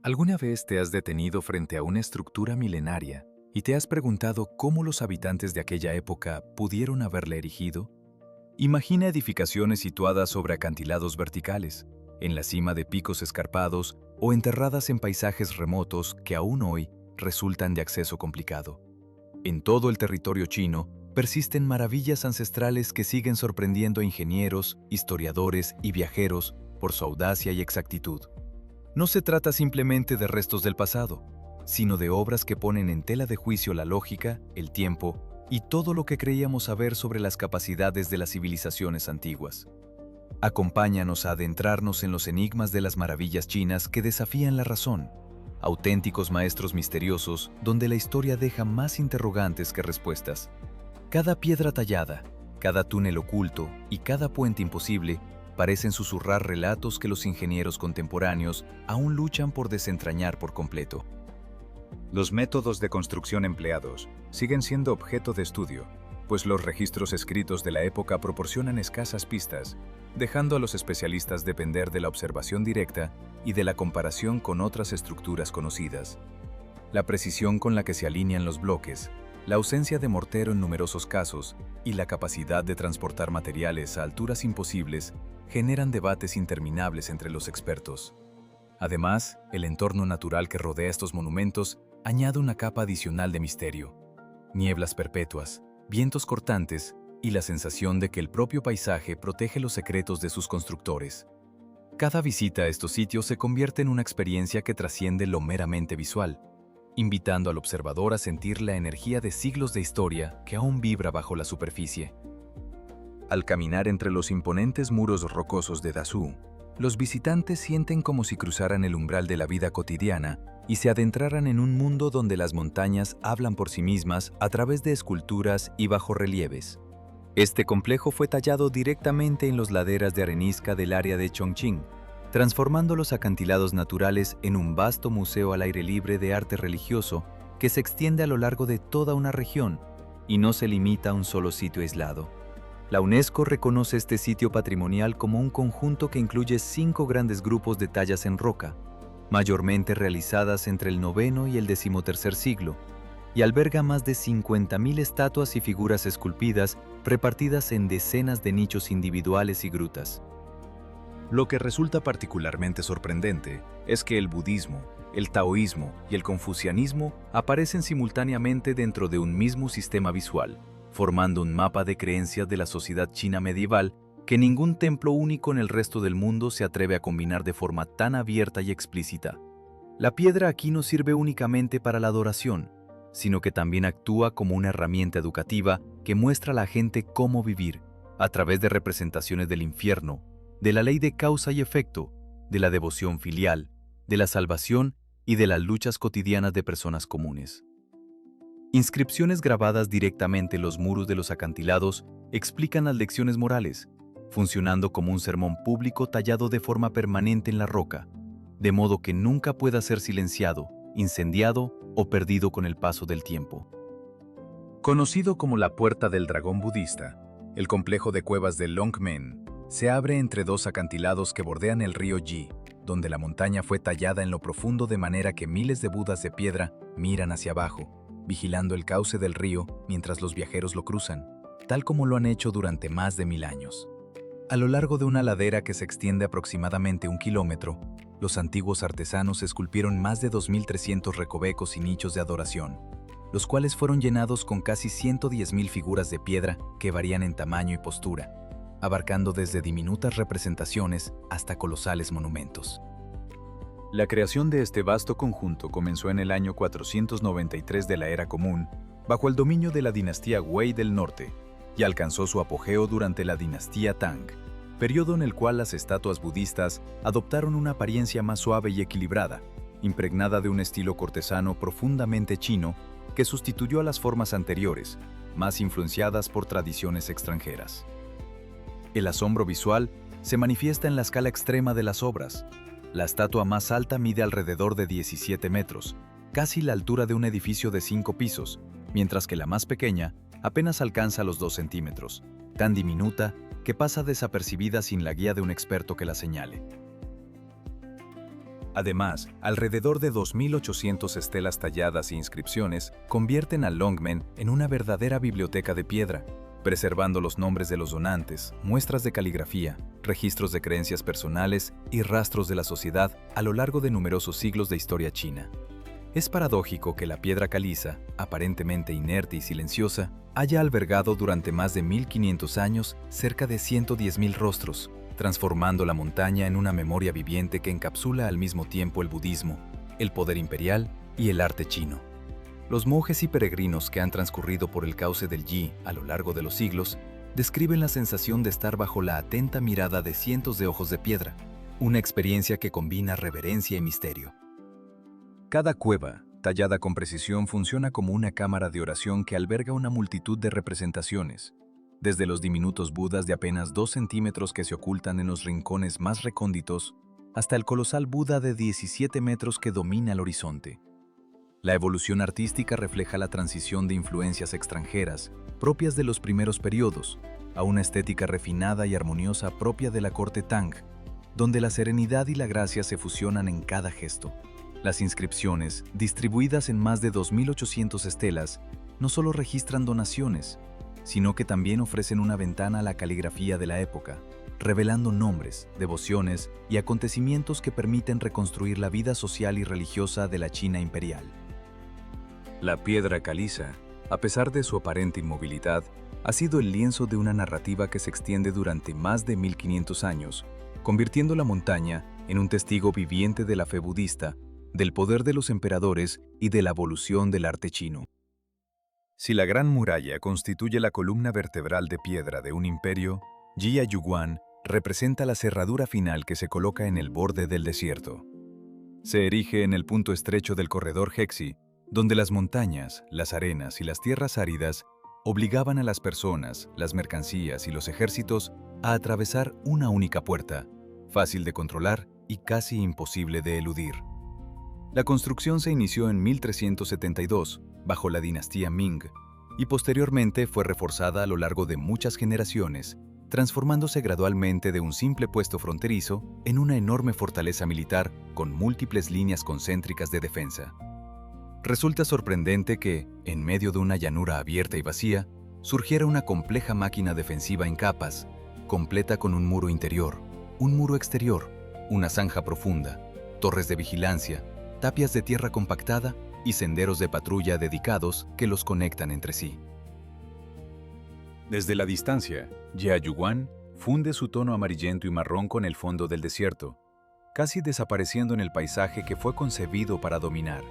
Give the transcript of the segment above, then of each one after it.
¿Alguna vez te has detenido frente a una estructura milenaria y te has preguntado cómo los habitantes de aquella época pudieron haberla erigido? Imagina edificaciones situadas sobre acantilados verticales, en la cima de picos escarpados o enterradas en paisajes remotos que aún hoy resultan de acceso complicado. En todo el territorio chino persisten maravillas ancestrales que siguen sorprendiendo a ingenieros, historiadores y viajeros por su audacia y exactitud. No se trata simplemente de restos del pasado, sino de obras que ponen en tela de juicio la lógica, el tiempo y todo lo que creíamos saber sobre las capacidades de las civilizaciones antiguas. Acompáñanos a adentrarnos en los enigmas de las maravillas chinas que desafían la razón, auténticos maestros misteriosos donde la historia deja más interrogantes que respuestas. Cada piedra tallada, cada túnel oculto y cada puente imposible parecen susurrar relatos que los ingenieros contemporáneos aún luchan por desentrañar por completo. Los métodos de construcción empleados siguen siendo objeto de estudio, pues los registros escritos de la época proporcionan escasas pistas, dejando a los especialistas depender de la observación directa y de la comparación con otras estructuras conocidas. La precisión con la que se alinean los bloques, la ausencia de mortero en numerosos casos y la capacidad de transportar materiales a alturas imposibles generan debates interminables entre los expertos. Además, el entorno natural que rodea estos monumentos añade una capa adicional de misterio. Nieblas perpetuas, vientos cortantes y la sensación de que el propio paisaje protege los secretos de sus constructores. Cada visita a estos sitios se convierte en una experiencia que trasciende lo meramente visual, invitando al observador a sentir la energía de siglos de historia que aún vibra bajo la superficie. Al caminar entre los imponentes muros rocosos de Dazhou, los visitantes sienten como si cruzaran el umbral de la vida cotidiana y se adentraran en un mundo donde las montañas hablan por sí mismas a través de esculturas y bajorrelieves. Este complejo fue tallado directamente en las laderas de arenisca del área de Chongqing, transformando los acantilados naturales en un vasto museo al aire libre de arte religioso que se extiende a lo largo de toda una región y no se limita a un solo sitio aislado. La UNESCO reconoce este sitio patrimonial como un conjunto que incluye 5 grandes grupos de tallas en roca, mayormente realizadas entre el IX y el XIII siglo, y alberga más de 50.000 estatuas y figuras esculpidas repartidas en decenas de nichos individuales y grutas. Lo que resulta particularmente sorprendente es que el budismo, el taoísmo y el confucianismo aparecen simultáneamente dentro de un mismo sistema visual, formando un mapa de creencias de la sociedad china medieval que ningún templo único en el resto del mundo se atreve a combinar de forma tan abierta y explícita. La piedra aquí no sirve únicamente para la adoración, sino que también actúa como una herramienta educativa que muestra a la gente cómo vivir, a través de representaciones del infierno, de la ley de causa y efecto, de la devoción filial, de la salvación y de las luchas cotidianas de personas comunes. Inscripciones grabadas directamente en los muros de los acantilados explican las lecciones morales, funcionando como un sermón público tallado de forma permanente en la roca, de modo que nunca pueda ser silenciado, incendiado o perdido con el paso del tiempo. Conocido como la Puerta del Dragón Budista, el complejo de cuevas de Longmen se abre entre 2 acantilados que bordean el río Yi, donde la montaña fue tallada en lo profundo de manera que miles de budas de piedra miran hacia abajo, vigilando el cauce del río mientras los viajeros lo cruzan, tal como lo han hecho durante más de 1000 años. A lo largo de una ladera que se extiende aproximadamente 1 kilómetro, los antiguos artesanos esculpieron más de 2.300 recovecos y nichos de adoración, los cuales fueron llenados con casi 110.000 figuras de piedra que varían en tamaño y postura, abarcando desde diminutas representaciones hasta colosales monumentos. La creación de este vasto conjunto comenzó en el año 493 de la Era Común, bajo el dominio de la dinastía Wei del Norte, y alcanzó su apogeo durante la dinastía Tang, periodo en el cual las estatuas budistas adoptaron una apariencia más suave y equilibrada, impregnada de un estilo cortesano profundamente chino que sustituyó a las formas anteriores, más influenciadas por tradiciones extranjeras. El asombro visual se manifiesta en la escala extrema de las obras. La estatua más alta mide alrededor de 17 metros, casi la altura de un edificio de 5 pisos, mientras que la más pequeña apenas alcanza los 2 centímetros, tan diminuta que pasa desapercibida sin la guía de un experto que la señale. Además, alrededor de 2.800 estelas talladas e inscripciones convierten a Longmen en una verdadera biblioteca de piedra, preservando los nombres de los donantes, muestras de caligrafía, registros de creencias personales y rastros de la sociedad a lo largo de numerosos siglos de historia china. Es paradójico que la piedra caliza, aparentemente inerte y silenciosa, haya albergado durante más de 1500 años cerca de 110.000 rostros, transformando la montaña en una memoria viviente que encapsula al mismo tiempo el budismo, el poder imperial y el arte chino. Los monjes y peregrinos que han transcurrido por el cauce del Yi a lo largo de los siglos describen la sensación de estar bajo la atenta mirada de cientos de ojos de piedra, una experiencia que combina reverencia y misterio. Cada cueva, tallada con precisión, funciona como una cámara de oración que alberga una multitud de representaciones, desde los diminutos budas de apenas 2 centímetros que se ocultan en los rincones más recónditos, hasta el colosal Buda de 17 metros que domina el horizonte. La evolución artística refleja la transición de influencias extranjeras, propias de los primeros periodos, a una estética refinada y armoniosa propia de la corte Tang, donde la serenidad y la gracia se fusionan en cada gesto. Las inscripciones, distribuidas en más de 2.800 estelas, no solo registran donaciones, sino que también ofrecen una ventana a la caligrafía de la época, revelando nombres, devociones y acontecimientos que permiten reconstruir la vida social y religiosa de la China imperial. La piedra caliza, a pesar de su aparente inmovilidad, ha sido el lienzo de una narrativa que se extiende durante más de 1500 años, convirtiendo la montaña en un testigo viviente de la fe budista, del poder de los emperadores y de la evolución del arte chino. Si la Gran Muralla constituye la columna vertebral de piedra de un imperio, Jiayuguan representa la cerradura final que se coloca en el borde del desierto. Se erige en el punto estrecho del corredor Hexi, donde las montañas, las arenas y las tierras áridas obligaban a las personas, las mercancías y los ejércitos a atravesar una única puerta, fácil de controlar y casi imposible de eludir. La construcción se inició en 1372, bajo la dinastía Ming, y posteriormente fue reforzada a lo largo de muchas generaciones, transformándose gradualmente de un simple puesto fronterizo en una enorme fortaleza militar con múltiples líneas concéntricas de defensa. Resulta sorprendente que, en medio de una llanura abierta y vacía, surgiera una compleja máquina defensiva en capas, completa con un muro interior, un muro exterior, una zanja profunda, torres de vigilancia, tapias de tierra compactada y senderos de patrulla dedicados que los conectan entre sí. Desde la distancia, Jiayuguan funde su tono amarillento y marrón con el fondo del desierto, casi desapareciendo en el paisaje que fue concebido para dominar.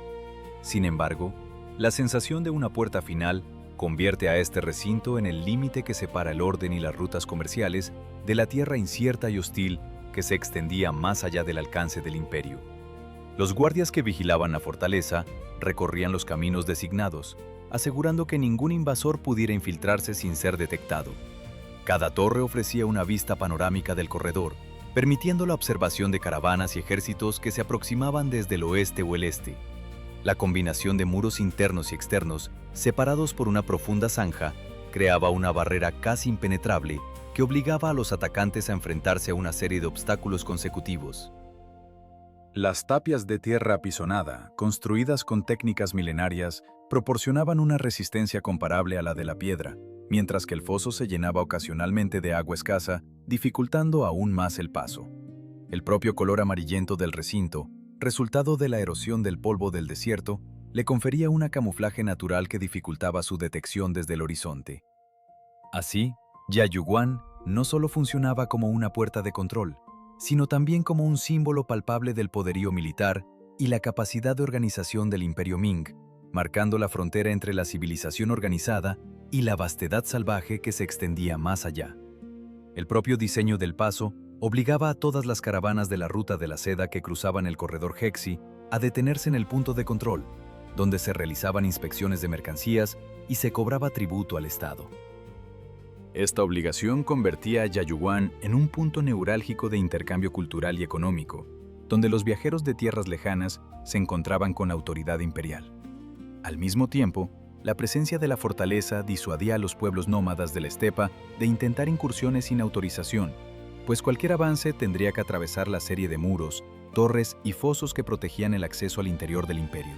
Sin embargo, la sensación de una puerta final convierte a este recinto en el límite que separa el orden y las rutas comerciales de la tierra incierta y hostil que se extendía más allá del alcance del imperio. Los guardias que vigilaban la fortaleza recorrían los caminos designados, asegurando que ningún invasor pudiera infiltrarse sin ser detectado. Cada torre ofrecía una vista panorámica del corredor, permitiendo la observación de caravanas y ejércitos que se aproximaban desde el oeste o el este. La combinación de muros internos y externos, separados por una profunda zanja, creaba una barrera casi impenetrable que obligaba a los atacantes a enfrentarse a una serie de obstáculos consecutivos. Las tapias de tierra apisonada, construidas con técnicas milenarias, proporcionaban una resistencia comparable a la de la piedra, mientras que el foso se llenaba ocasionalmente de agua escasa, dificultando aún más el paso. El propio color amarillento del recinto, resultado de la erosión del polvo del desierto, le confería un camuflaje natural que dificultaba su detección desde el horizonte. Así, Jiayuguan no solo funcionaba como una puerta de control, sino también como un símbolo palpable del poderío militar y la capacidad de organización del Imperio Ming, marcando la frontera entre la civilización organizada y la vastedad salvaje que se extendía más allá. El propio diseño del paso obligaba a todas las caravanas de la ruta de la seda que cruzaban el corredor Hexi a detenerse en el punto de control, donde se realizaban inspecciones de mercancías y se cobraba tributo al Estado. Esta obligación convertía a Jiayuguan en un punto neurálgico de intercambio cultural y económico, donde los viajeros de tierras lejanas se encontraban con la autoridad imperial. Al mismo tiempo, la presencia de la fortaleza disuadía a los pueblos nómadas de la estepa de intentar incursiones sin autorización, pues cualquier avance tendría que atravesar la serie de muros, torres y fosos que protegían el acceso al interior del imperio.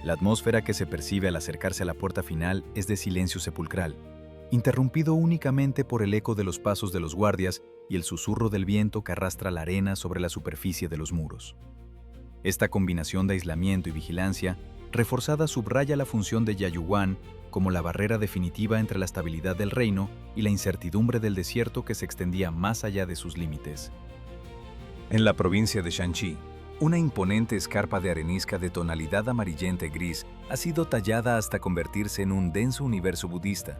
La atmósfera que se percibe al acercarse a la puerta final es de silencio sepulcral, interrumpido únicamente por el eco de los pasos de los guardias y el susurro del viento que arrastra la arena sobre la superficie de los muros. Esta combinación de aislamiento y vigilancia reforzada subraya la función de Yayuguán como la barrera definitiva entre la estabilidad del reino y la incertidumbre del desierto que se extendía más allá de sus límites. En la provincia de Shanxi, una imponente escarpa de arenisca de tonalidad amarillenta-gris ha sido tallada hasta convertirse en un denso universo budista,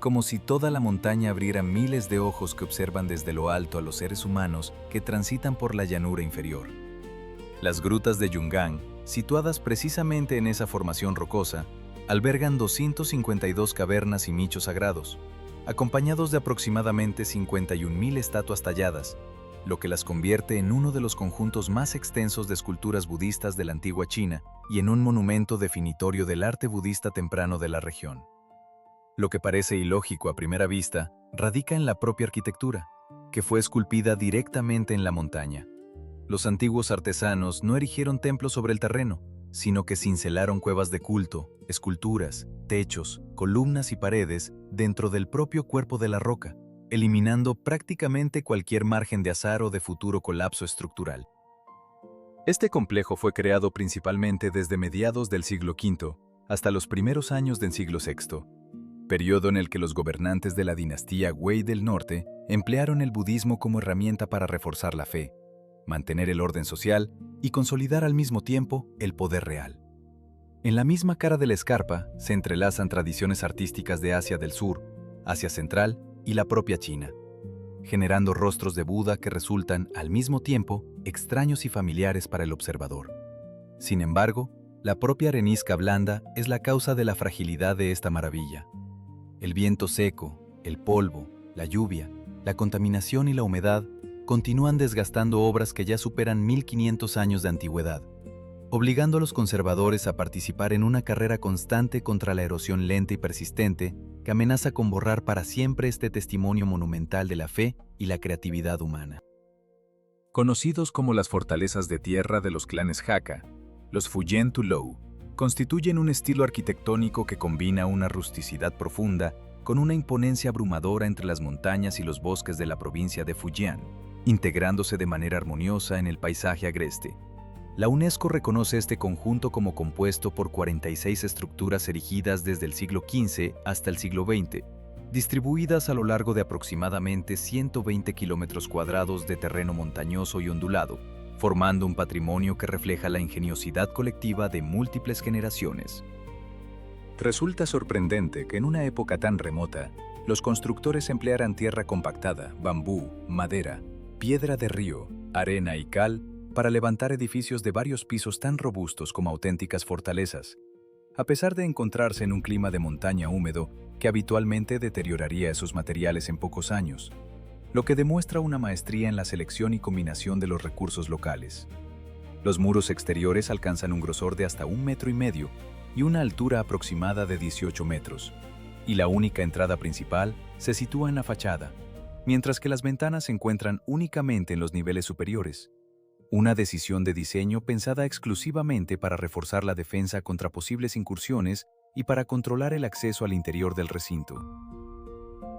como si toda la montaña abriera miles de ojos que observan desde lo alto a los seres humanos que transitan por la llanura inferior. Las grutas de Yungang, situadas precisamente en esa formación rocosa, albergan 252 cavernas y nichos sagrados, acompañados de aproximadamente 51.000 estatuas talladas, lo que las convierte en uno de los conjuntos más extensos de esculturas budistas de la antigua China y en un monumento definitorio del arte budista temprano de la región. Lo que parece ilógico a primera vista radica en la propia arquitectura, que fue esculpida directamente en la montaña. Los antiguos artesanos no erigieron templos sobre el terreno, sino que cincelaron cuevas de culto, esculturas, techos, columnas y paredes dentro del propio cuerpo de la roca, eliminando prácticamente cualquier margen de azar o de futuro colapso estructural. Este complejo fue creado principalmente desde mediados del siglo V hasta los primeros años del siglo VI, periodo en el que los gobernantes de la dinastía Wei del Norte emplearon el budismo como herramienta para reforzar la fe, mantener el orden social y consolidar al mismo tiempo el poder real. En la misma cara de la escarpa se entrelazan tradiciones artísticas de Asia del Sur, Asia Central y la propia China, generando rostros de Buda que resultan, al mismo tiempo, extraños y familiares para el observador. Sin embargo, la propia arenisca blanda es la causa de la fragilidad de esta maravilla. El viento seco, el polvo, la lluvia, la contaminación y la humedad continúan desgastando obras que ya superan 1500 años de antigüedad, obligando a los conservadores a participar en una carrera constante contra la erosión lenta y persistente que amenaza con borrar para siempre este testimonio monumental de la fe y la creatividad humana. Conocidos como las fortalezas de tierra de los clanes Hakka, los Fujian Tulou constituyen un estilo arquitectónico que combina una rusticidad profunda con una imponencia abrumadora entre las montañas y los bosques de la provincia de Fujian, integrándose de manera armoniosa en el paisaje agreste. La UNESCO reconoce este conjunto como compuesto por 46 estructuras erigidas desde el siglo XV hasta el siglo XX, distribuidas a lo largo de aproximadamente 120 kilómetros cuadrados de terreno montañoso y ondulado, formando un patrimonio que refleja la ingeniosidad colectiva de múltiples generaciones. Resulta sorprendente que en una época tan remota, los constructores emplearan tierra compactada, bambú, madera, piedra de río, arena y cal para levantar edificios de varios pisos tan robustos como auténticas fortalezas, a pesar de encontrarse en un clima de montaña húmedo que habitualmente deterioraría esos materiales en pocos años, lo que demuestra una maestría en la selección y combinación de los recursos locales. Los muros exteriores alcanzan un grosor de hasta 1,5 metros y una altura aproximada de 18 metros, y la única entrada principal se sitúa en la fachada, mientras que las ventanas se encuentran únicamente en los niveles superiores. Una decisión de diseño pensada exclusivamente para reforzar la defensa contra posibles incursiones y para controlar el acceso al interior del recinto.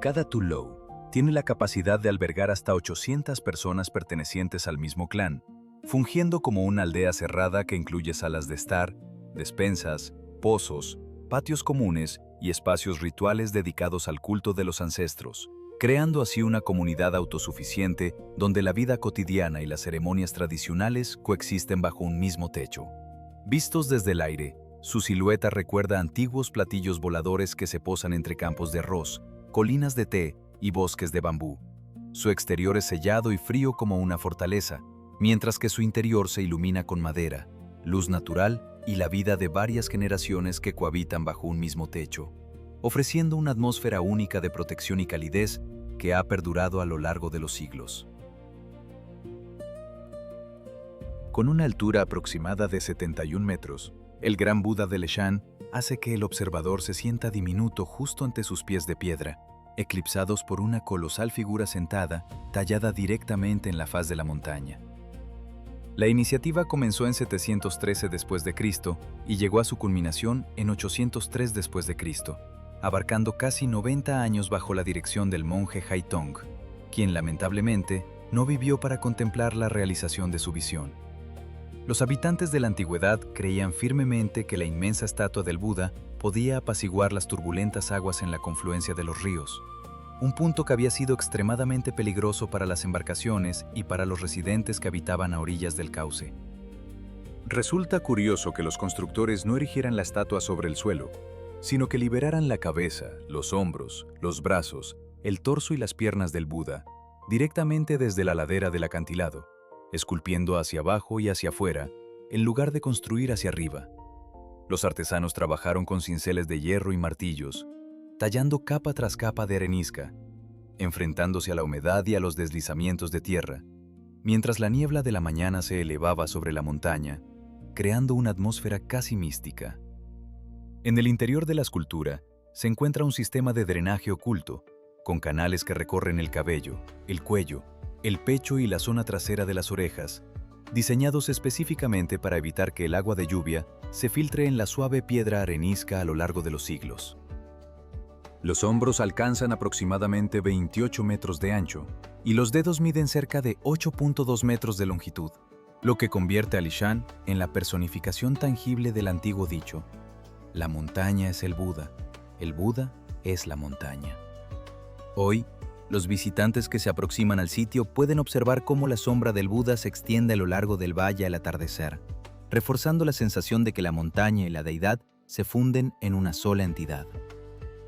Cada Tulou tiene la capacidad de albergar hasta 800 personas pertenecientes al mismo clan, fungiendo como una aldea cerrada que incluye salas de estar, despensas, pozos, patios comunes y espacios rituales dedicados al culto de los ancestros, creando así una comunidad autosuficiente donde la vida cotidiana y las ceremonias tradicionales coexisten bajo un mismo techo. Vistos desde el aire, su silueta recuerda antiguos platillos voladores que se posan entre campos de arroz, colinas de té y bosques de bambú. Su exterior es sellado y frío como una fortaleza, mientras que su interior se ilumina con madera, luz natural y la vida de varias generaciones que cohabitan bajo un mismo techo, ofreciendo una atmósfera única de protección y calidez que ha perdurado a lo largo de los siglos. Con una altura aproximada de 71 metros, el Gran Buda de Leshan hace que el observador se sienta diminuto justo ante sus pies de piedra, eclipsados por una colosal figura sentada, tallada directamente en la faz de la montaña. La iniciativa comenzó en 713 después de Cristo y llegó a su culminación en 803 después de Cristo, abarcando casi 90 años bajo la dirección del monje Haitong, quien lamentablemente no vivió para contemplar la realización de su visión. Los habitantes de la antigüedad creían firmemente que la inmensa estatua del Buda podía apaciguar las turbulentas aguas en la confluencia de los ríos, un punto que había sido extremadamente peligroso para las embarcaciones y para los residentes que habitaban a orillas del cauce. Resulta curioso que los constructores no erigieran la estatua sobre el suelo, sino que liberaran la cabeza, los hombros, los brazos, el torso y las piernas del Buda directamente desde la ladera del acantilado, esculpiendo hacia abajo y hacia afuera, en lugar de construir hacia arriba. Los artesanos trabajaron con cinceles de hierro y martillos, tallando capa tras capa de arenisca, enfrentándose a la humedad y a los deslizamientos de tierra, mientras la niebla de la mañana se elevaba sobre la montaña, creando una atmósfera casi mística. En el interior de la escultura se encuentra un sistema de drenaje oculto, con canales que recorren el cabello, el cuello, el pecho y la zona trasera de las orejas, diseñados específicamente para evitar que el agua de lluvia se filtre en la suave piedra arenisca a lo largo de los siglos. Los hombros alcanzan aproximadamente 28 metros de ancho y los dedos miden cerca de 8.2 metros de longitud, lo que convierte a Lishan en la personificación tangible del antiguo dicho: la montaña es el Buda es la montaña. Hoy, los visitantes que se aproximan al sitio pueden observar cómo la sombra del Buda se extiende a lo largo del valle al atardecer, reforzando la sensación de que la montaña y la deidad se funden en una sola entidad.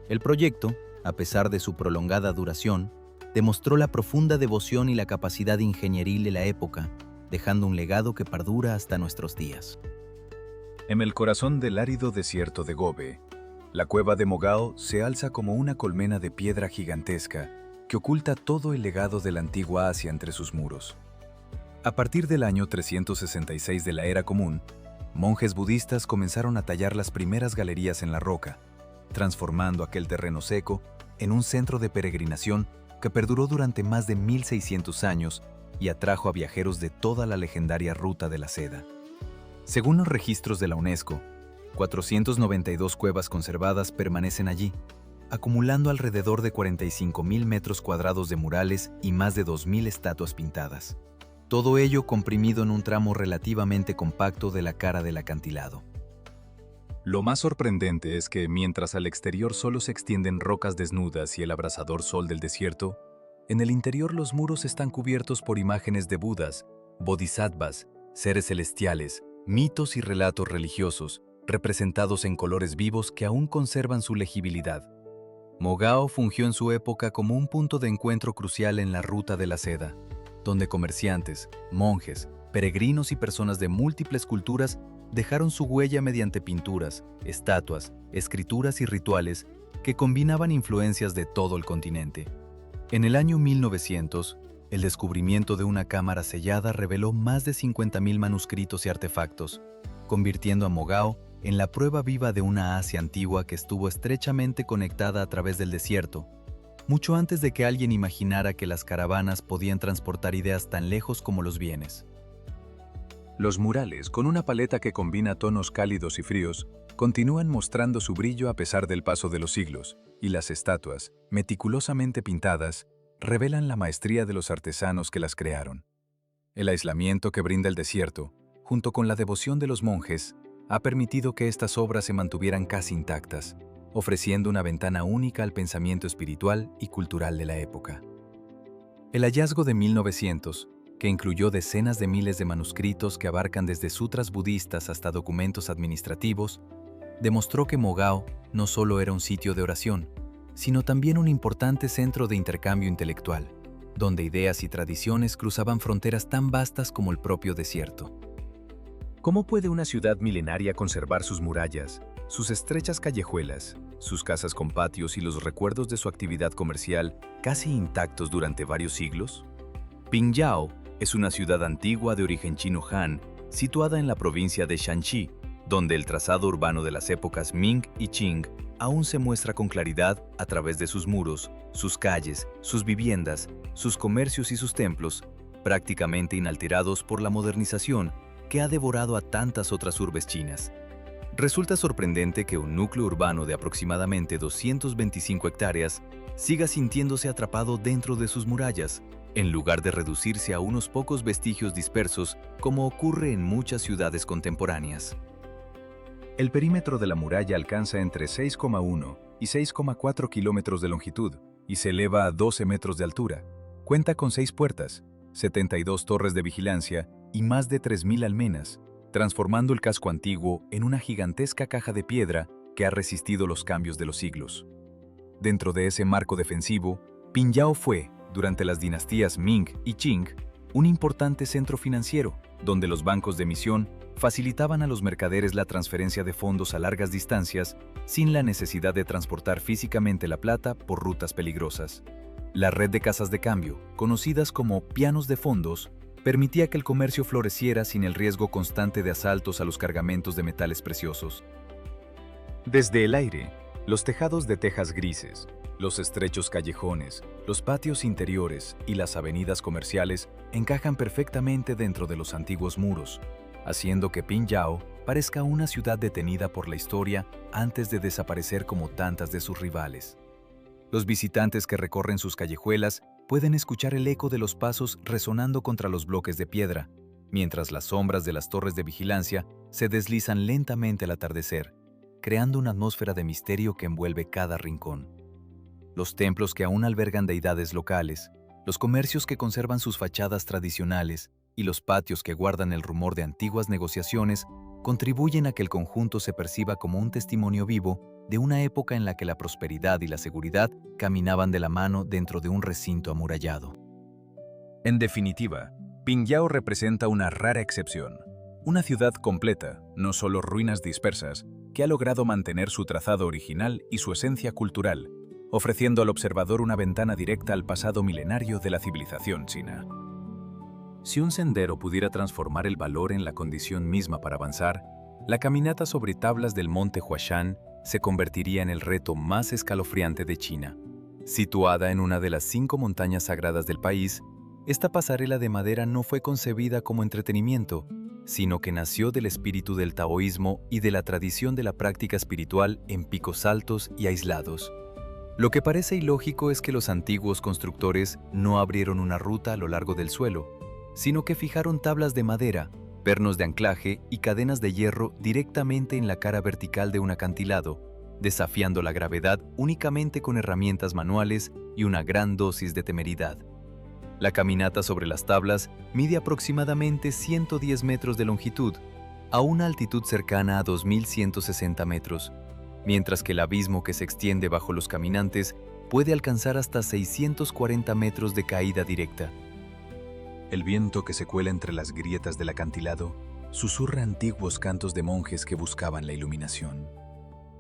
El proyecto, a pesar de su prolongada duración, demostró la profunda devoción y la capacidad ingenieril de la época, dejando un legado que perdura hasta nuestros días. En el corazón del árido desierto de Gobi, la cueva de Mogao se alza como una colmena de piedra gigantesca que oculta todo el legado de la antigua Asia entre sus muros. A partir del año 366 de la Era Común, monjes budistas comenzaron a tallar las primeras galerías en la roca, transformando aquel terreno seco en un centro de peregrinación que perduró durante más de 1600 años y atrajo a viajeros de toda la legendaria Ruta de la Seda. Según los registros de la UNESCO, 492 cuevas conservadas permanecen allí, acumulando alrededor de 45.000 metros cuadrados de murales y más de 2.000 estatuas pintadas. Todo ello comprimido en un tramo relativamente compacto de la cara del acantilado. Lo más sorprendente es que, mientras al exterior solo se extienden rocas desnudas y el abrasador sol del desierto, en el interior los muros están cubiertos por imágenes de Budas, bodhisattvas, seres celestiales, mitos y relatos religiosos, representados en colores vivos que aún conservan su legibilidad. Mogao fungió en su época como un punto de encuentro crucial en la Ruta de la Seda, donde comerciantes, monjes, peregrinos y personas de múltiples culturas dejaron su huella mediante pinturas, estatuas, escrituras y rituales que combinaban influencias de todo el continente. En el año 1900, el descubrimiento de una cámara sellada reveló más de 50.000 manuscritos y artefactos, convirtiendo a Mogao en la prueba viva de una Asia antigua que estuvo estrechamente conectada a través del desierto, mucho antes de que alguien imaginara que las caravanas podían transportar ideas tan lejos como los bienes. Los murales, con una paleta que combina tonos cálidos y fríos, continúan mostrando su brillo a pesar del paso de los siglos, y las estatuas, meticulosamente pintadas, revelan la maestría de los artesanos que las crearon. El aislamiento que brinda el desierto, junto con la devoción de los monjes, ha permitido que estas obras se mantuvieran casi intactas, ofreciendo una ventana única al pensamiento espiritual y cultural de la época. El hallazgo de 1900, que incluyó decenas de miles de manuscritos que abarcan desde sutras budistas hasta documentos administrativos, demostró que Mogao no solo era un sitio de oración, sino también un importante centro de intercambio intelectual, donde ideas y tradiciones cruzaban fronteras tan vastas como el propio desierto. ¿Cómo puede una ciudad milenaria conservar sus murallas, sus estrechas callejuelas, sus casas con patios y los recuerdos de su actividad comercial casi intactos durante varios siglos? Pingyao es una ciudad antigua de origen chino Han, situada en la provincia de Shanxi, donde el trazado urbano de las épocas Ming y Qing aún se muestra con claridad a través de sus muros, sus calles, sus viviendas, sus comercios y sus templos, prácticamente inalterados por la modernización que ha devorado a tantas otras urbes chinas. Resulta sorprendente que un núcleo urbano de aproximadamente 225 hectáreas siga sintiéndose atrapado dentro de sus murallas, en lugar de reducirse a unos pocos vestigios dispersos como ocurre en muchas ciudades contemporáneas. El perímetro de la muralla alcanza entre 6,1 y 6,4 kilómetros de longitud y se eleva a 12 metros de altura. Cuenta con 6 puertas, 72 torres de vigilancia y más de 3.000 almenas, transformando el casco antiguo en una gigantesca caja de piedra que ha resistido los cambios de los siglos. Dentro de ese marco defensivo, Pingyao fue, durante las dinastías Ming y Qing, un importante centro financiero, donde los bancos de emisión facilitaban a los mercaderes la transferencia de fondos a largas distancias sin la necesidad de transportar físicamente la plata por rutas peligrosas. La red de casas de cambio, conocidas como pianos de fondos, permitía que el comercio floreciera sin el riesgo constante de asaltos a los cargamentos de metales preciosos. Desde el aire, los tejados de tejas grises, los estrechos callejones, los patios interiores y las avenidas comerciales encajan perfectamente dentro de los antiguos muros, haciendo que Pingyao parezca una ciudad detenida por la historia antes de desaparecer como tantas de sus rivales. Los visitantes que recorren sus callejuelas pueden escuchar el eco de los pasos resonando contra los bloques de piedra, mientras las sombras de las torres de vigilancia se deslizan lentamente al atardecer, creando una atmósfera de misterio que envuelve cada rincón. Los templos que aún albergan deidades locales, los comercios que conservan sus fachadas tradicionales y los patios que guardan el rumor de antiguas negociaciones contribuyen a que el conjunto se perciba como un testimonio vivo de una época en la que la prosperidad y la seguridad caminaban de la mano dentro de un recinto amurallado. En definitiva, Pingyao representa una rara excepción, una ciudad completa, no solo ruinas dispersas, que ha logrado mantener su trazado original y su esencia cultural, ofreciendo al observador una ventana directa al pasado milenario de la civilización china. Si un sendero pudiera transformar el valor en la condición misma para avanzar, la caminata sobre tablas del monte Huashan se convertiría en el reto más escalofriante de China. Situada en una de las 5 montañas sagradas del país, esta pasarela de madera no fue concebida como entretenimiento, sino que nació del espíritu del taoísmo y de la tradición de la práctica espiritual en picos altos y aislados. Lo que parece ilógico es que los antiguos constructores no abrieron una ruta a lo largo del suelo, sino que fijaron tablas de madera, pernos de anclaje y cadenas de hierro directamente en la cara vertical de un acantilado, desafiando la gravedad únicamente con herramientas manuales y una gran dosis de temeridad. La caminata sobre las tablas mide aproximadamente 110 metros de longitud, a una altitud cercana a 2.160 metros, mientras que el abismo que se extiende bajo los caminantes puede alcanzar hasta 640 metros de caída directa. El viento que se cuela entre las grietas del acantilado susurra antiguos cantos de monjes que buscaban la iluminación.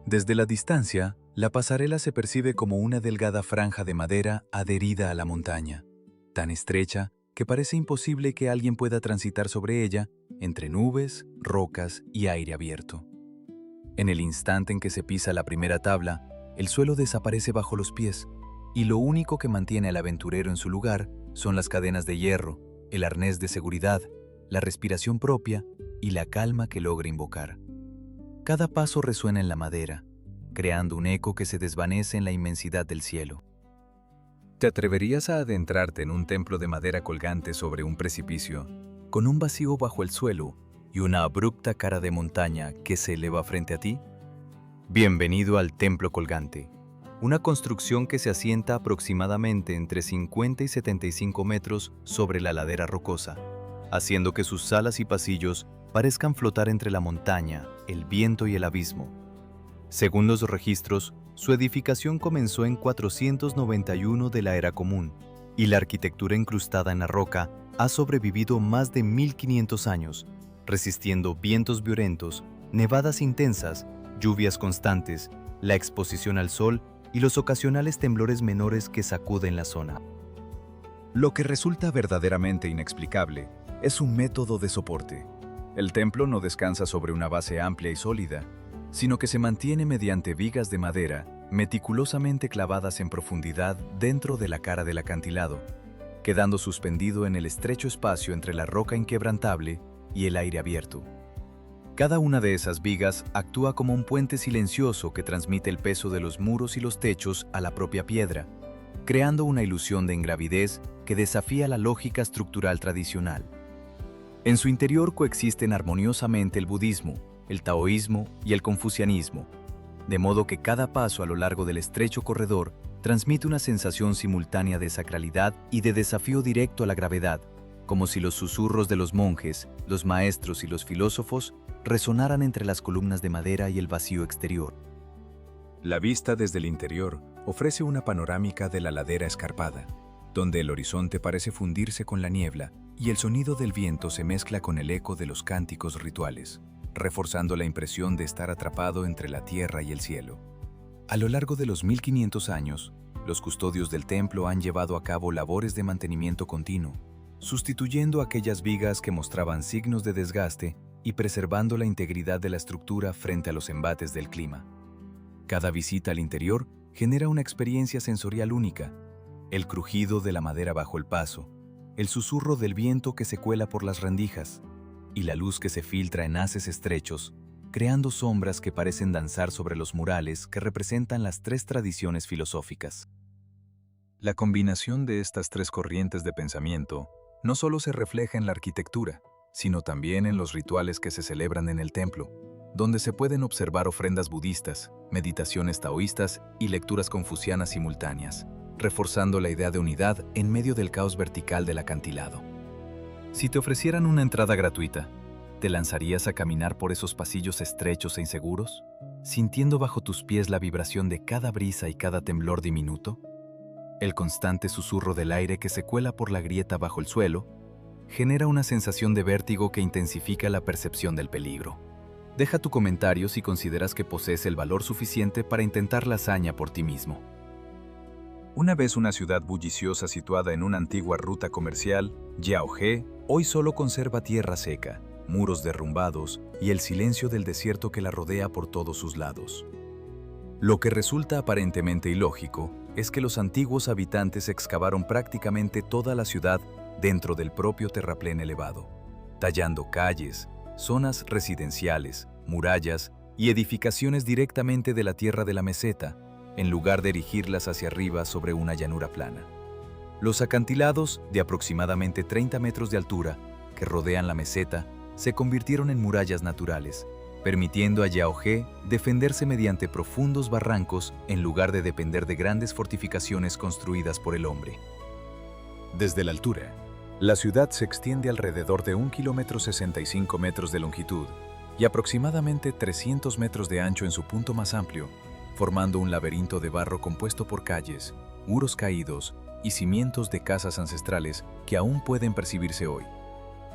Desde la distancia, la pasarela se percibe como una delgada franja de madera adherida a la montaña, tan estrecha que parece imposible que alguien pueda transitar sobre ella entre nubes, rocas y aire abierto. En el instante en que se pisa la primera tabla, el suelo desaparece bajo los pies, y lo único que mantiene al aventurero en su lugar son las cadenas de hierro, el arnés de seguridad, la respiración propia y la calma que logra invocar. Cada paso resuena en la madera, creando un eco que se desvanece en la inmensidad del cielo. ¿Te atreverías a adentrarte en un templo de madera colgante sobre un precipicio, con un vacío bajo el suelo y una abrupta cara de montaña que se eleva frente a ti? Bienvenido al Templo Colgante, una construcción que se asienta aproximadamente entre 50 y 75 metros sobre la ladera rocosa, haciendo que sus salas y pasillos parezcan flotar entre la montaña, el viento y el abismo. Según los registros, su edificación comenzó en 491 de la Era Común, y la arquitectura incrustada en la roca ha sobrevivido más de 1500 años, resistiendo vientos violentos, nevadas intensas, lluvias constantes, la exposición al sol y los ocasionales temblores menores que sacuden la zona. Lo que resulta verdaderamente inexplicable es su método de soporte. El templo no descansa sobre una base amplia y sólida, sino que se mantiene mediante vigas de madera meticulosamente clavadas en profundidad dentro de la cara del acantilado. quedando suspendido en el estrecho espacio entre la roca inquebrantable y el aire abierto. Cada una de esas vigas actúa como un puente silencioso que transmite el peso de los muros y los techos a la propia piedra, creando una ilusión de ingravidez que desafía la lógica estructural tradicional. En su interior coexisten armoniosamente el budismo, el taoísmo y el confucianismo, de modo que cada paso a lo largo del estrecho corredor transmite una sensación simultánea de sacralidad y de desafío directo a la gravedad, como si los susurros de los monjes, los maestros y los filósofos resonaran entre las columnas de madera y el vacío exterior. La vista desde el interior ofrece una panorámica de la ladera escarpada, donde el horizonte parece fundirse con la niebla y el sonido del viento se mezcla con el eco de los cánticos rituales, reforzando la impresión de estar atrapado entre la tierra y el cielo. A lo largo de los 1500 años, los custodios del templo han llevado a cabo labores de mantenimiento continuo, sustituyendo aquellas vigas que mostraban signos de desgaste y preservando la integridad de la estructura frente a los embates del clima. Cada visita al interior genera una experiencia sensorial única: el crujido de la madera bajo el paso, el susurro del viento que se cuela por las rendijas y la luz que se filtra en haces estrechos, creando sombras que parecen danzar sobre los murales que representan las tres tradiciones filosóficas. La combinación de estas tres corrientes de pensamiento no solo se refleja en la arquitectura, sino también en los rituales que se celebran en el templo, donde se pueden observar ofrendas budistas, meditaciones taoístas y lecturas confucianas simultáneas, reforzando la idea de unidad en medio del caos vertical del acantilado. Si te ofrecieran una entrada gratuita, ¿te lanzarías a caminar por esos pasillos estrechos e inseguros, sintiendo bajo tus pies la vibración de cada brisa y cada temblor diminuto? El constante susurro del aire que se cuela por la grieta bajo el suelo genera una sensación de vértigo que intensifica la percepción del peligro. Deja tu comentario si consideras que posees el valor suficiente para intentar la hazaña por ti mismo. Una vez una ciudad bulliciosa situada en una antigua ruta comercial, Yaohe hoy solo conserva tierra seca, muros derrumbados y el silencio del desierto que la rodea por todos sus lados. Lo que resulta aparentemente ilógico es que los antiguos habitantes excavaron prácticamente toda la ciudad dentro del propio terraplén elevado, tallando calles, zonas residenciales, murallas y edificaciones directamente de la tierra de la meseta, en lugar de erigirlas hacia arriba sobre una llanura plana. Los acantilados, de aproximadamente 30 metros de altura, que rodean la meseta, se convirtieron en murallas naturales, permitiendo a Yaohe defenderse mediante profundos barrancos en lugar de depender de grandes fortificaciones construidas por el hombre. Desde la altura, la ciudad se extiende alrededor de 1,65 km de longitud y aproximadamente 300 metros de ancho en su punto más amplio, formando un laberinto de barro compuesto por calles, muros caídos y cimientos de casas ancestrales que aún pueden percibirse hoy.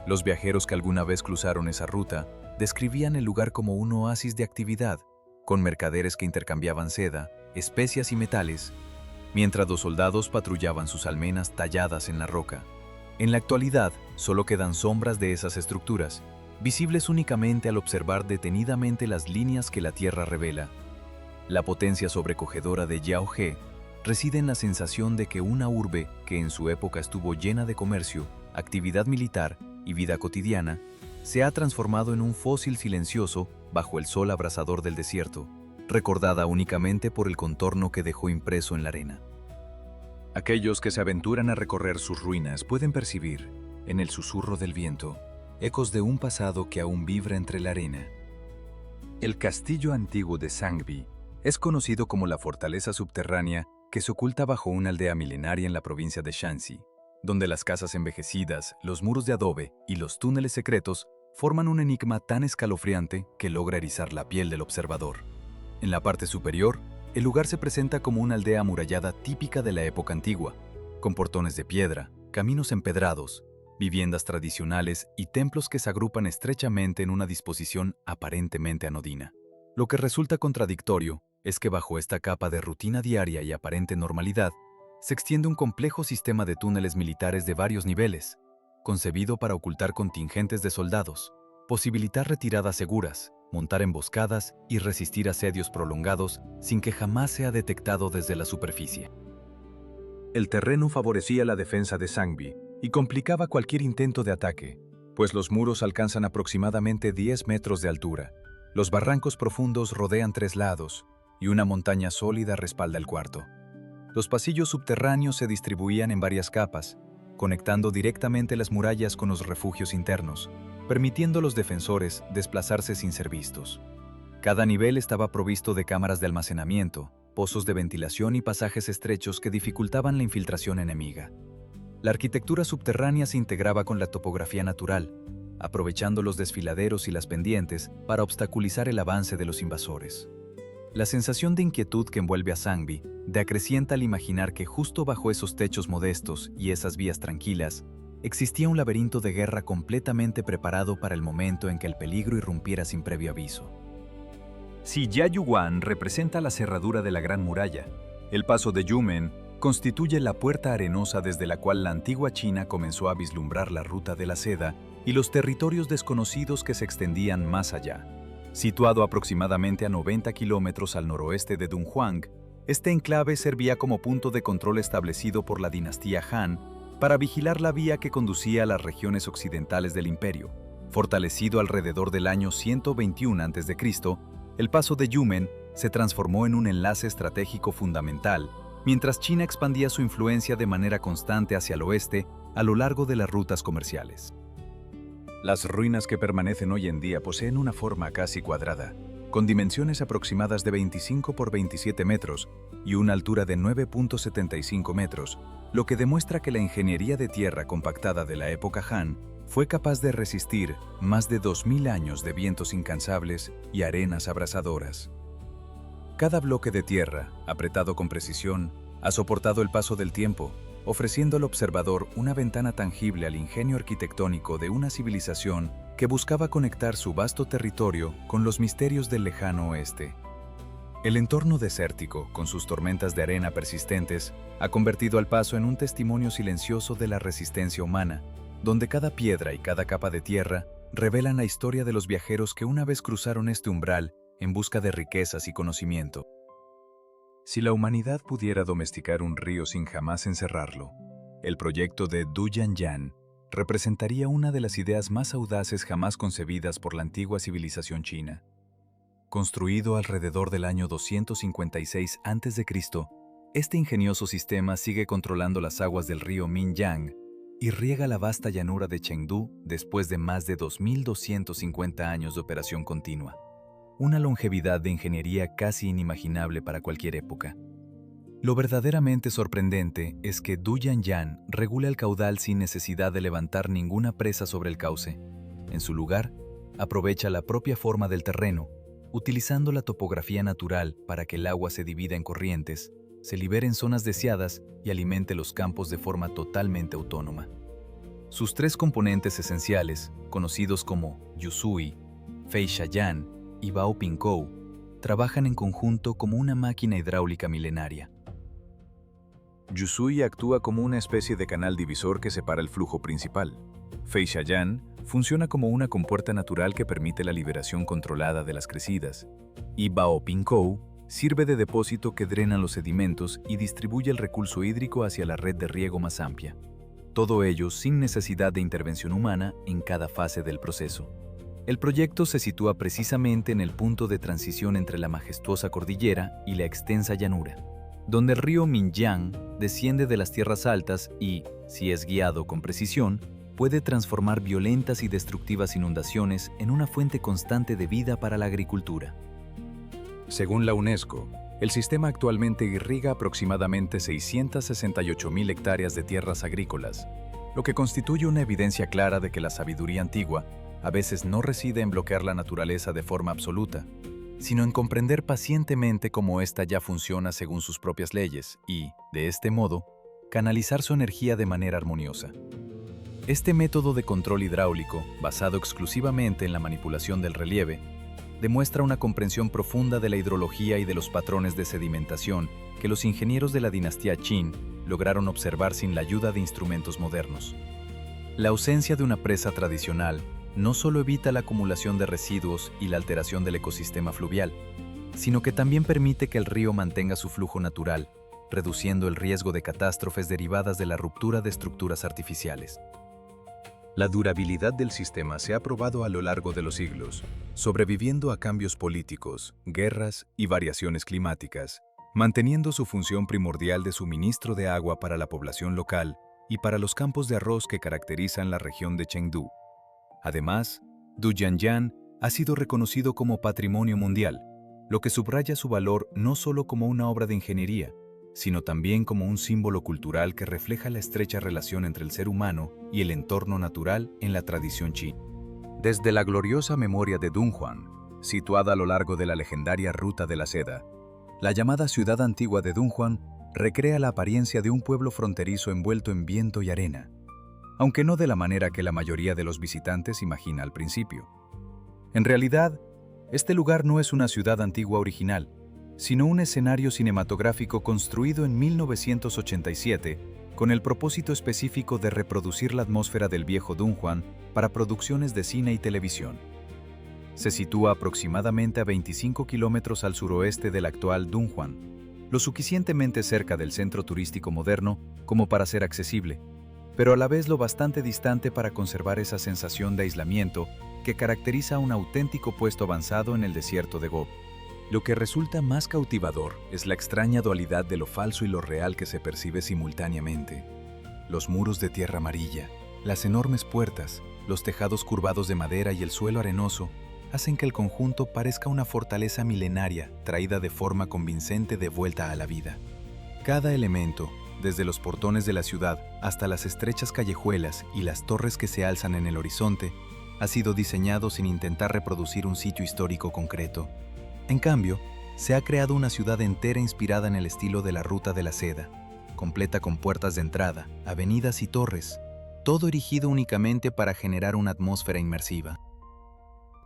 Los viajeros que alguna vez cruzaron esa ruta describían el lugar como un oasis de actividad, con mercaderes que intercambiaban seda, especias y metales, mientras los soldados patrullaban sus almenas talladas en la roca. En la actualidad, solo quedan sombras de esas estructuras, visibles únicamente al observar detenidamente las líneas que la tierra revela. La potencia sobrecogedora de Yaohe reside en la sensación de que una urbe que en su época estuvo llena de comercio, actividad militar y vida cotidiana, se ha transformado en un fósil silencioso bajo el sol abrasador del desierto, recordada únicamente por el contorno que dejó impreso en la arena. Aquellos que se aventuran a recorrer sus ruinas pueden percibir, en el susurro del viento, ecos de un pasado que aún vibra entre la arena. El castillo antiguo de Sangbi es conocido como la fortaleza subterránea que se oculta bajo una aldea milenaria en la provincia de Shanxi, donde las casas envejecidas, los muros de adobe y los túneles secretos forman un enigma tan escalofriante que logra erizar la piel del observador. En la parte superior, el lugar se presenta como una aldea amurallada típica de la época antigua, con portones de piedra, caminos empedrados, viviendas tradicionales y templos que se agrupan estrechamente en una disposición aparentemente anodina. Lo que resulta contradictorio es que bajo esta capa de rutina diaria y aparente normalidad, se extiende un complejo sistema de túneles militares de varios niveles, concebido para ocultar contingentes de soldados, posibilitar retiradas seguras, montar emboscadas y resistir asedios prolongados sin que jamás sea detectado desde la superficie. El terreno favorecía la defensa de Sangbi y complicaba cualquier intento de ataque, pues los muros alcanzan aproximadamente 10 metros de altura. Los barrancos profundos rodean 3 lados y una montaña sólida respalda el cuarto. Los pasillos subterráneos se distribuían en varias capas, conectando directamente las murallas con los refugios internos, permitiendo a los defensores desplazarse sin ser vistos. Cada nivel estaba provisto de cámaras de almacenamiento, pozos de ventilación y pasajes estrechos que dificultaban la infiltración enemiga. La arquitectura subterránea se integraba con la topografía natural, aprovechando los desfiladeros y las pendientes para obstaculizar el avance de los invasores. La sensación de inquietud que envuelve a Sangbi decrecienta al imaginar que justo bajo esos techos modestos y esas vías tranquilas, existía un laberinto de guerra completamente preparado para el momento en que el peligro irrumpiera sin previo aviso. Si Yayuan representa la cerradura de la Gran Muralla, el paso de Yumen constituye la puerta arenosa desde la cual la antigua China comenzó a vislumbrar la ruta de la seda y los territorios desconocidos que se extendían más allá. Situado aproximadamente a 90 kilómetros al noroeste de Dunhuang, este enclave servía como punto de control establecido por la dinastía Han para vigilar la vía que conducía a las regiones occidentales del imperio. Fortalecido alrededor del año 121 a.C., el paso de Yumen se transformó en un enlace estratégico fundamental, mientras China expandía su influencia de manera constante hacia el oeste a lo largo de las rutas comerciales. Las ruinas que permanecen hoy en día poseen una forma casi cuadrada, con dimensiones aproximadas de 25 por 27 metros y una altura de 9.75 metros, lo que demuestra que la ingeniería de tierra compactada de la época Han fue capaz de resistir más de 2000 años de vientos incansables y arenas abrasadoras. Cada bloque de tierra, apretado con precisión, ha soportado el paso del tiempo, ofreciendo al observador una ventana tangible al ingenio arquitectónico de una civilización que buscaba conectar su vasto territorio con los misterios del lejano oeste. El entorno desértico, con sus tormentas de arena persistentes, ha convertido al paso en un testimonio silencioso de la resistencia humana, donde cada piedra y cada capa de tierra revelan la historia de los viajeros que una vez cruzaron este umbral en busca de riquezas y conocimiento. Si la humanidad pudiera domesticar un río sin jamás encerrarlo, el proyecto de Duyanyan representaría una de las ideas más audaces jamás concebidas por la antigua civilización china. Construido alrededor del año 256 a.C., este ingenioso sistema sigue controlando las aguas del río Mingyang y riega la vasta llanura de Chengdu después de más de 2.250 años de operación continua. Una longevidad de ingeniería casi inimaginable para cualquier época. Lo verdaderamente sorprendente es que Duyanyan regula el caudal sin necesidad de levantar ninguna presa sobre el cauce. En su lugar, aprovecha la propia forma del terreno, utilizando la topografía natural para que el agua se divida en corrientes, se libere en zonas deseadas y alimente los campos de forma totalmente autónoma. Sus 3 componentes esenciales, conocidos como Yusui, Feishayan y Bao Pingkou, trabajan en conjunto como una máquina hidráulica milenaria. Yusui actúa como una especie de canal divisor que separa el flujo principal. Feishayan funciona como una compuerta natural que permite la liberación controlada de las crecidas. Y Bao Pingkou sirve de depósito que drena los sedimentos y distribuye el recurso hídrico hacia la red de riego más amplia. Todo ello sin necesidad de intervención humana en cada fase del proceso. El proyecto se sitúa precisamente en el punto de transición entre la majestuosa cordillera y la extensa llanura, donde el río Mingyang desciende de las tierras altas y, si es guiado con precisión, puede transformar violentas y destructivas inundaciones en una fuente constante de vida para la agricultura. Según la UNESCO, el sistema actualmente irriga aproximadamente 668.000 hectáreas de tierras agrícolas, lo que constituye una evidencia clara de que la sabiduría antigua a veces no reside en bloquear la naturaleza de forma absoluta, sino en comprender pacientemente cómo ésta ya funciona según sus propias leyes y, de este modo, canalizar su energía de manera armoniosa. Este método de control hidráulico, basado exclusivamente en la manipulación del relieve, demuestra una comprensión profunda de la hidrología y de los patrones de sedimentación que los ingenieros de la dinastía Qin lograron observar sin la ayuda de instrumentos modernos. La ausencia de una presa tradicional no solo evita la acumulación de residuos y la alteración del ecosistema fluvial, sino que también permite que el río mantenga su flujo natural, reduciendo el riesgo de catástrofes derivadas de la ruptura de estructuras artificiales. La durabilidad del sistema se ha probado a lo largo de los siglos, sobreviviendo a cambios políticos, guerras y variaciones climáticas, manteniendo su función primordial de suministro de agua para la población local y para los campos de arroz que caracterizan la región de Chengdu. Además, Dujiangyan ha sido reconocido como Patrimonio Mundial, lo que subraya su valor no solo como una obra de ingeniería, sino también como un símbolo cultural que refleja la estrecha relación entre el ser humano y el entorno natural en la tradición china. Desde la gloriosa memoria de Dunhuang, situada a lo largo de la legendaria Ruta de la Seda, la llamada ciudad antigua de Dunhuang recrea la apariencia de un pueblo fronterizo envuelto en viento y arena, aunque no de la manera que la mayoría de los visitantes imagina al principio. En realidad, este lugar no es una ciudad antigua original, sino un escenario cinematográfico construido en 1987 con el propósito específico de reproducir la atmósfera del viejo Dunhuang para producciones de cine y televisión. Se sitúa aproximadamente a 25 kilómetros al suroeste del actual Dunhuang, lo suficientemente cerca del centro turístico moderno como para ser accesible, pero a la vez lo bastante distante para conservar esa sensación de aislamiento que caracteriza a un auténtico puesto avanzado en el desierto de Gobi. Lo que resulta más cautivador es la extraña dualidad de lo falso y lo real que se percibe simultáneamente. Los muros de tierra amarilla, las enormes puertas, los tejados curvados de madera y el suelo arenoso hacen que el conjunto parezca una fortaleza milenaria traída de forma convincente de vuelta a la vida. Cada elemento, desde los portones de la ciudad hasta las estrechas callejuelas y las torres que se alzan en el horizonte, ha sido diseñado sin intentar reproducir un sitio histórico concreto. En cambio, se ha creado una ciudad entera inspirada en el estilo de la Ruta de la Seda, completa con puertas de entrada, avenidas y torres, todo erigido únicamente para generar una atmósfera inmersiva.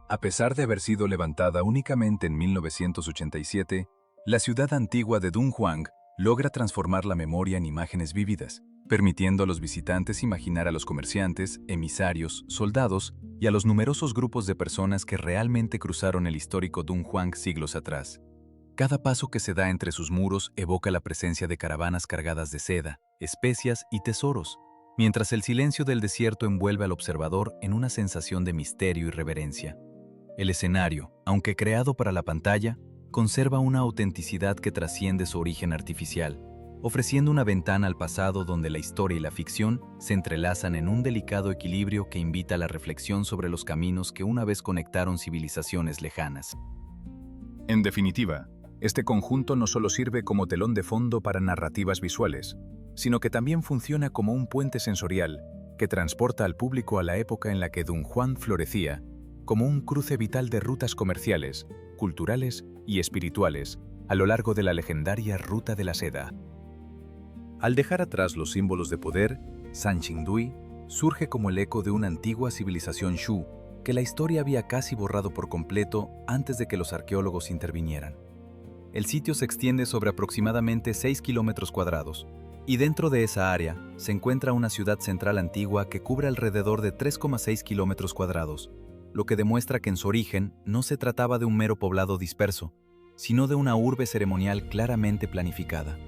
A pesar de haber sido levantada únicamente en 1987, la ciudad antigua de Dunhuang logra transformar la memoria en imágenes vívidas, permitiendo a los visitantes imaginar a los comerciantes, emisarios, soldados y a los numerosos grupos de personas que realmente cruzaron el histórico Dunhuang siglos atrás. Cada paso que se da entre sus muros evoca la presencia de caravanas cargadas de seda, especias y tesoros, mientras el silencio del desierto envuelve al observador en una sensación de misterio y reverencia. El escenario, aunque creado para la pantalla, conserva una autenticidad que trasciende su origen artificial, ofreciendo una ventana al pasado donde la historia y la ficción se entrelazan en un delicado equilibrio que invita a la reflexión sobre los caminos que una vez conectaron civilizaciones lejanas. En definitiva, este conjunto no solo sirve como telón de fondo para narrativas visuales, sino que también funciona como un puente sensorial que transporta al público a la época en la que Dunhuang florecía, como un cruce vital de rutas comerciales, culturales y espirituales a lo largo de la legendaria Ruta de la Seda. Al dejar atrás los símbolos de poder, Sanxingdui surge como el eco de una antigua civilización Shu que la historia había casi borrado por completo antes de que los arqueólogos intervinieran. El sitio se extiende sobre aproximadamente 6 kilómetros cuadrados, y dentro de esa área se encuentra una ciudad central antigua que cubre alrededor de 3,6 kilómetros cuadrados, lo que demuestra que en su origen no se trataba de un mero poblado disperso, sino de una urbe ceremonial claramente planificada.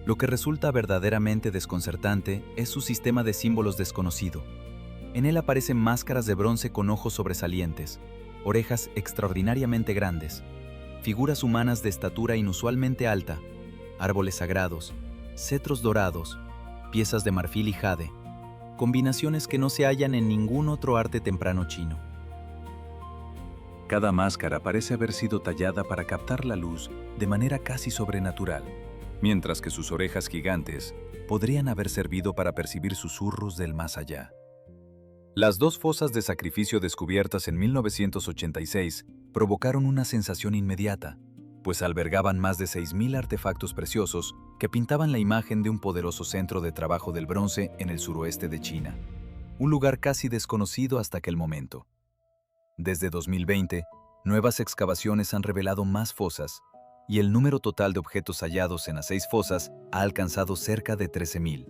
Lo que resulta verdaderamente desconcertante es su sistema de símbolos desconocido. En él aparecen máscaras de bronce con ojos sobresalientes, orejas extraordinariamente grandes, figuras humanas de estatura inusualmente alta, árboles sagrados, cetros dorados, piezas de marfil y jade, combinaciones que no se hallan en ningún otro arte temprano chino. Cada máscara parece haber sido tallada para captar la luz de manera casi sobrenatural, mientras que sus orejas gigantes podrían haber servido para percibir susurros del más allá. Las dos fosas de sacrificio descubiertas en 1986 provocaron una sensación inmediata, pues albergaban más de 6.000 artefactos preciosos que pintaban la imagen de un poderoso centro de trabajo del bronce en el suroeste de China, un lugar casi desconocido hasta aquel momento. Desde 2020, nuevas excavaciones han revelado más fosas, y el número total de objetos hallados en las 6 fosas ha alcanzado cerca de 13.000,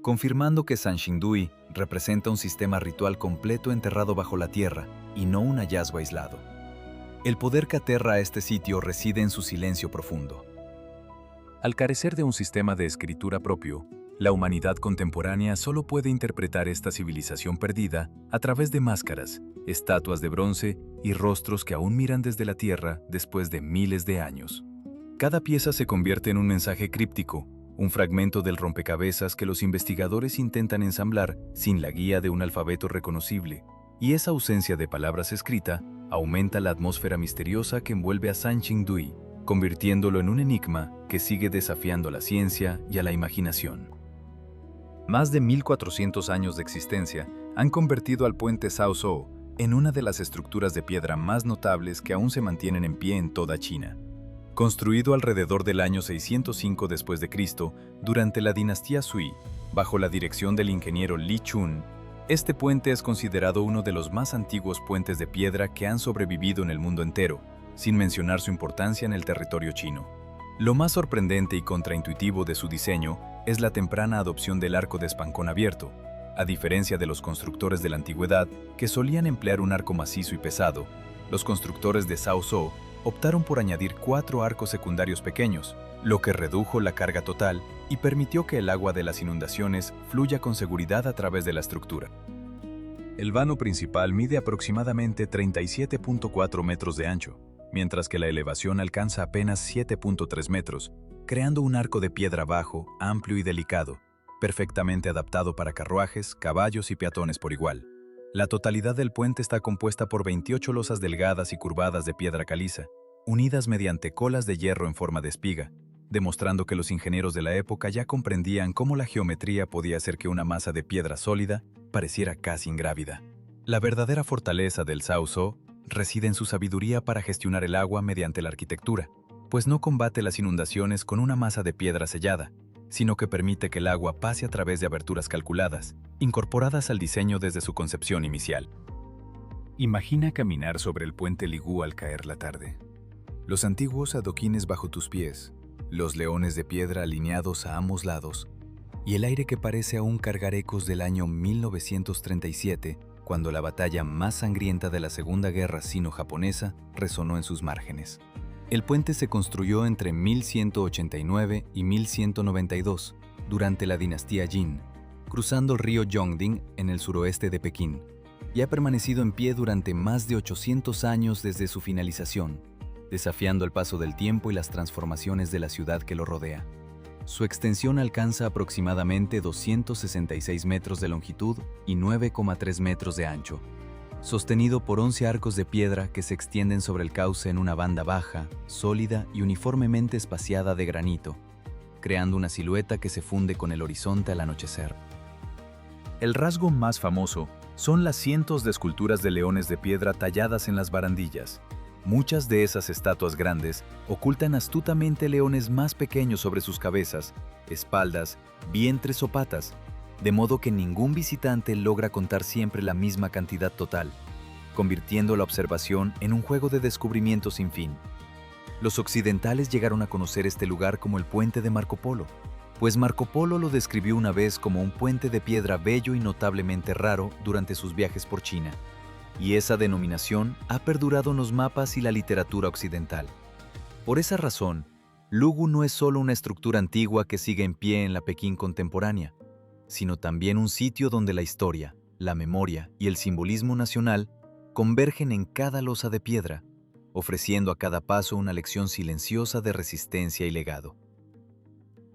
confirmando que Sanxingdui representa un sistema ritual completo enterrado bajo la tierra y no un hallazgo aislado. El poder que aterra a este sitio reside en su silencio profundo. Al carecer de un sistema de escritura propio, la humanidad contemporánea solo puede interpretar esta civilización perdida a través de máscaras, estatuas de bronce y rostros que aún miran desde la Tierra después de miles de años. Cada pieza se convierte en un mensaje críptico, un fragmento del rompecabezas que los investigadores intentan ensamblar sin la guía de un alfabeto reconocible, y esa ausencia de palabras escritas aumenta la atmósfera misteriosa que envuelve a San Ching-dui, convirtiéndolo en un enigma que sigue desafiando a la ciencia y a la imaginación. Más de 1400 años de existencia han convertido al puente Cao Zhou en una de las estructuras de piedra más notables que aún se mantienen en pie en toda China. Construido alrededor del año 605 después de Cristo, durante la dinastía Sui, bajo la dirección del ingeniero Li Chun, este puente es considerado uno de los más antiguos puentes de piedra que han sobrevivido en el mundo entero, sin mencionar su importancia en el territorio chino. Lo más sorprendente y contraintuitivo de su diseño es la temprana adopción del arco de espancón abierto. A diferencia de los constructores de la antigüedad, que solían emplear un arco macizo y pesado, los constructores de Cao Zhou optaron por añadir 4 arcos secundarios pequeños, lo que redujo la carga total y permitió que el agua de las inundaciones fluya con seguridad a través de la estructura. El vano principal mide aproximadamente 37.4 metros de ancho, mientras que la elevación alcanza apenas 7.3 metros, creando un arco de piedra bajo, amplio y delicado, perfectamente adaptado para carruajes, caballos y peatones por igual. La totalidad del puente está compuesta por 28 losas delgadas y curvadas de piedra caliza, unidas mediante colas de hierro en forma de espiga, demostrando que los ingenieros de la época ya comprendían cómo la geometría podía hacer que una masa de piedra sólida pareciera casi ingrávida. La verdadera fortaleza del Cao Zhou reside en su sabiduría para gestionar el agua mediante la arquitectura, pues no combate las inundaciones con una masa de piedra sellada, sino que permite que el agua pase a través de aberturas calculadas, incorporadas al diseño desde su concepción inicial. Imagina caminar sobre el puente Ligú al caer la tarde. Los antiguos adoquines bajo tus pies, los leones de piedra alineados a ambos lados, y el aire que parece aún cargar ecos del año 1937, cuando la batalla más sangrienta de la Segunda Guerra Sino-Japonesa resonó en sus márgenes. El puente se construyó entre 1189 y 1192, durante la dinastía Jin, cruzando el río Yongding en el suroeste de Pekín, y ha permanecido en pie durante más de 800 años desde su finalización, desafiando el paso del tiempo y las transformaciones de la ciudad que lo rodea. Su extensión alcanza aproximadamente 266 metros de longitud y 9,3 metros de ancho, sostenido por 11 arcos de piedra que se extienden sobre el cauce en una banda baja, sólida y uniformemente espaciada de granito, creando una silueta que se funde con el horizonte al anochecer. El rasgo más famoso son las cientos de esculturas de leones de piedra talladas en las barandillas. Muchas de esas estatuas grandes ocultan astutamente leones más pequeños sobre sus cabezas, espaldas, vientres o patas, de modo que ningún visitante logra contar siempre la misma cantidad total, convirtiendo la observación en un juego de descubrimiento sin fin. Los occidentales llegaron a conocer este lugar como el Puente de Marco Polo, pues Marco Polo lo describió una vez como un puente de piedra bello y notablemente raro durante sus viajes por China, y esa denominación ha perdurado en los mapas y la literatura occidental. Por esa razón, Lugu no es solo una estructura antigua que sigue en pie en la Pekín contemporánea, sino también un sitio donde la historia, la memoria y el simbolismo nacional convergen en cada losa de piedra, ofreciendo a cada paso una lección silenciosa de resistencia y legado.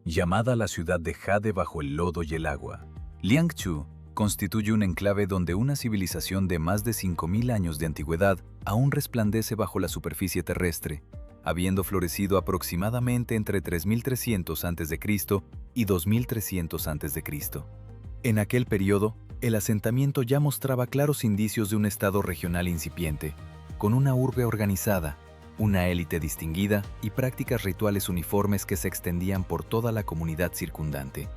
Llamada la ciudad de Jade bajo el lodo y el agua, Liangzhou constituye un enclave donde una civilización de más de 5000 años de antigüedad aún resplandece bajo la superficie terrestre, habiendo florecido aproximadamente entre 3300 a.C. y 2300 a.C. En aquel periodo, el asentamiento ya mostraba claros indicios de un estado regional incipiente, con una urbe organizada, una élite distinguida y prácticas rituales uniformes que se extendían por toda la comunidad circundante.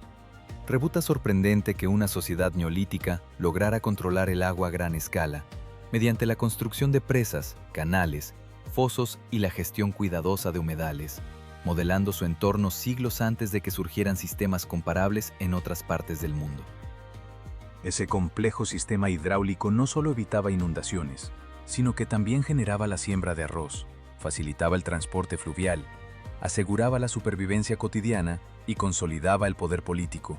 Resulta sorprendente que una sociedad neolítica lograra controlar el agua a gran escala, mediante la construcción de presas, canales, fosos y la gestión cuidadosa de humedales, modelando su entorno siglos antes de que surgieran sistemas comparables en otras partes del mundo. Ese complejo sistema hidráulico no solo evitaba inundaciones, sino que también generaba la siembra de arroz, facilitaba el transporte fluvial aseguraba la supervivencia cotidiana y consolidaba el poder político.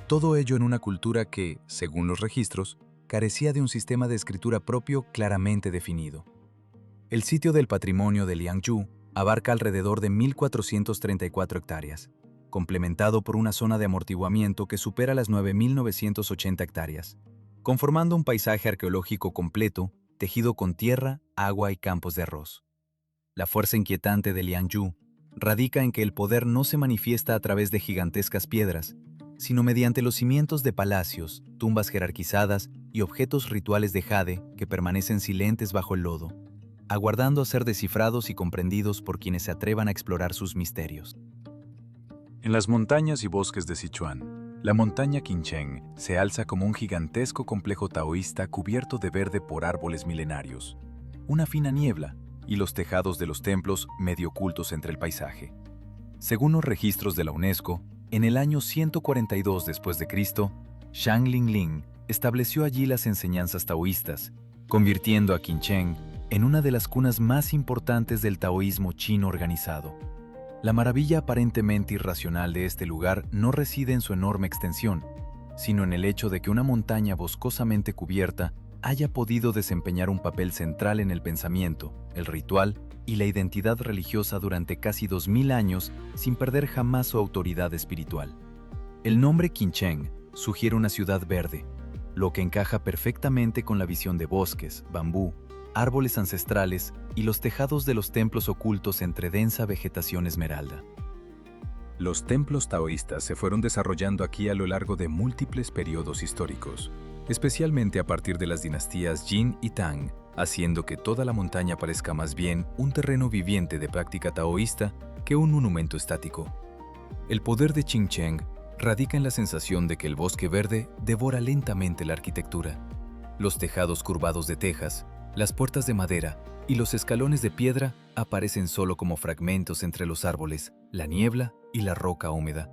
Todo ello en una cultura que, según los registros, carecía de un sistema de escritura propio claramente definido. El sitio del patrimonio de Liangzhu abarca alrededor de 1.434 hectáreas, complementado por una zona de amortiguamiento que supera las 9.980 hectáreas, conformando un paisaje arqueológico completo, tejido con tierra, agua y campos de arroz. La fuerza inquietante de Liangzhu radica en que el poder no se manifiesta a través de gigantescas piedras, sino mediante los cimientos de palacios, tumbas jerarquizadas y objetos rituales de jade que permanecen silentes bajo el lodo, aguardando a ser descifrados y comprendidos por quienes se atrevan a explorar sus misterios. En las montañas y bosques de Sichuan, la montaña Qincheng se alza como un gigantesco complejo taoísta cubierto de verde por árboles milenarios, una fina niebla y los tejados de los templos medio ocultos entre el paisaje. Según los registros de la UNESCO, en el año 142 después de Cristo, Shang Lingling estableció allí las enseñanzas taoístas, convirtiendo a Qincheng en una de las cunas más importantes del taoísmo chino organizado. La maravilla aparentemente irracional de este lugar no reside en su enorme extensión, sino en el hecho de que una montaña boscosamente cubierta haya podido desempeñar un papel central en el pensamiento, el ritual y la identidad religiosa durante casi 2000 años sin perder jamás su autoridad espiritual. El nombre Qincheng sugiere una ciudad verde, lo que encaja perfectamente con la visión de bosques, bambú, árboles ancestrales y los tejados de los templos ocultos entre densa vegetación esmeralda. Los templos taoístas se fueron desarrollando aquí a lo largo de múltiples periodos históricos, especialmente a partir de las dinastías Jin y Tang, haciendo que toda la montaña parezca más bien un terreno viviente de práctica taoísta que un monumento estático. El poder de Qincheng radica en la sensación de que el bosque verde devora lentamente la arquitectura. Los tejados curvados de tejas, las puertas de madera y los escalones de piedra aparecen solo como fragmentos entre los árboles, la niebla y la roca húmeda.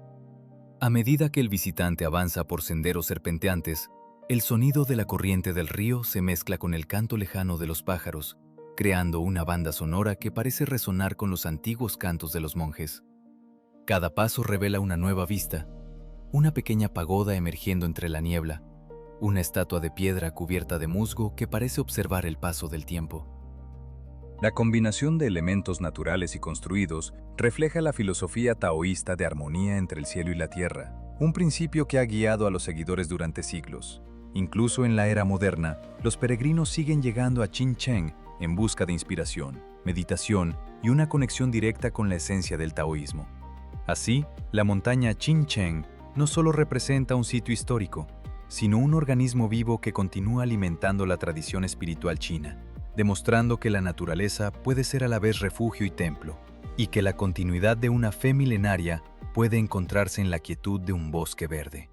A medida que el visitante avanza por senderos serpenteantes, el sonido de la corriente del río se mezcla con el canto lejano de los pájaros, creando una banda sonora que parece resonar con los antiguos cantos de los monjes. Cada paso revela una nueva vista, una pequeña pagoda emergiendo entre la niebla, una estatua de piedra cubierta de musgo que parece observar el paso del tiempo. La combinación de elementos naturales y construidos refleja la filosofía taoísta de armonía entre el cielo y la tierra, un principio que ha guiado a los seguidores durante siglos. Incluso en la era moderna, los peregrinos siguen llegando a Qincheng en busca de inspiración, meditación y una conexión directa con la esencia del taoísmo. Así, la montaña Qincheng no solo representa un sitio histórico, sino un organismo vivo que continúa alimentando la tradición espiritual china, demostrando que la naturaleza puede ser a la vez refugio y templo, y que la continuidad de una fe milenaria puede encontrarse en la quietud de un bosque verde.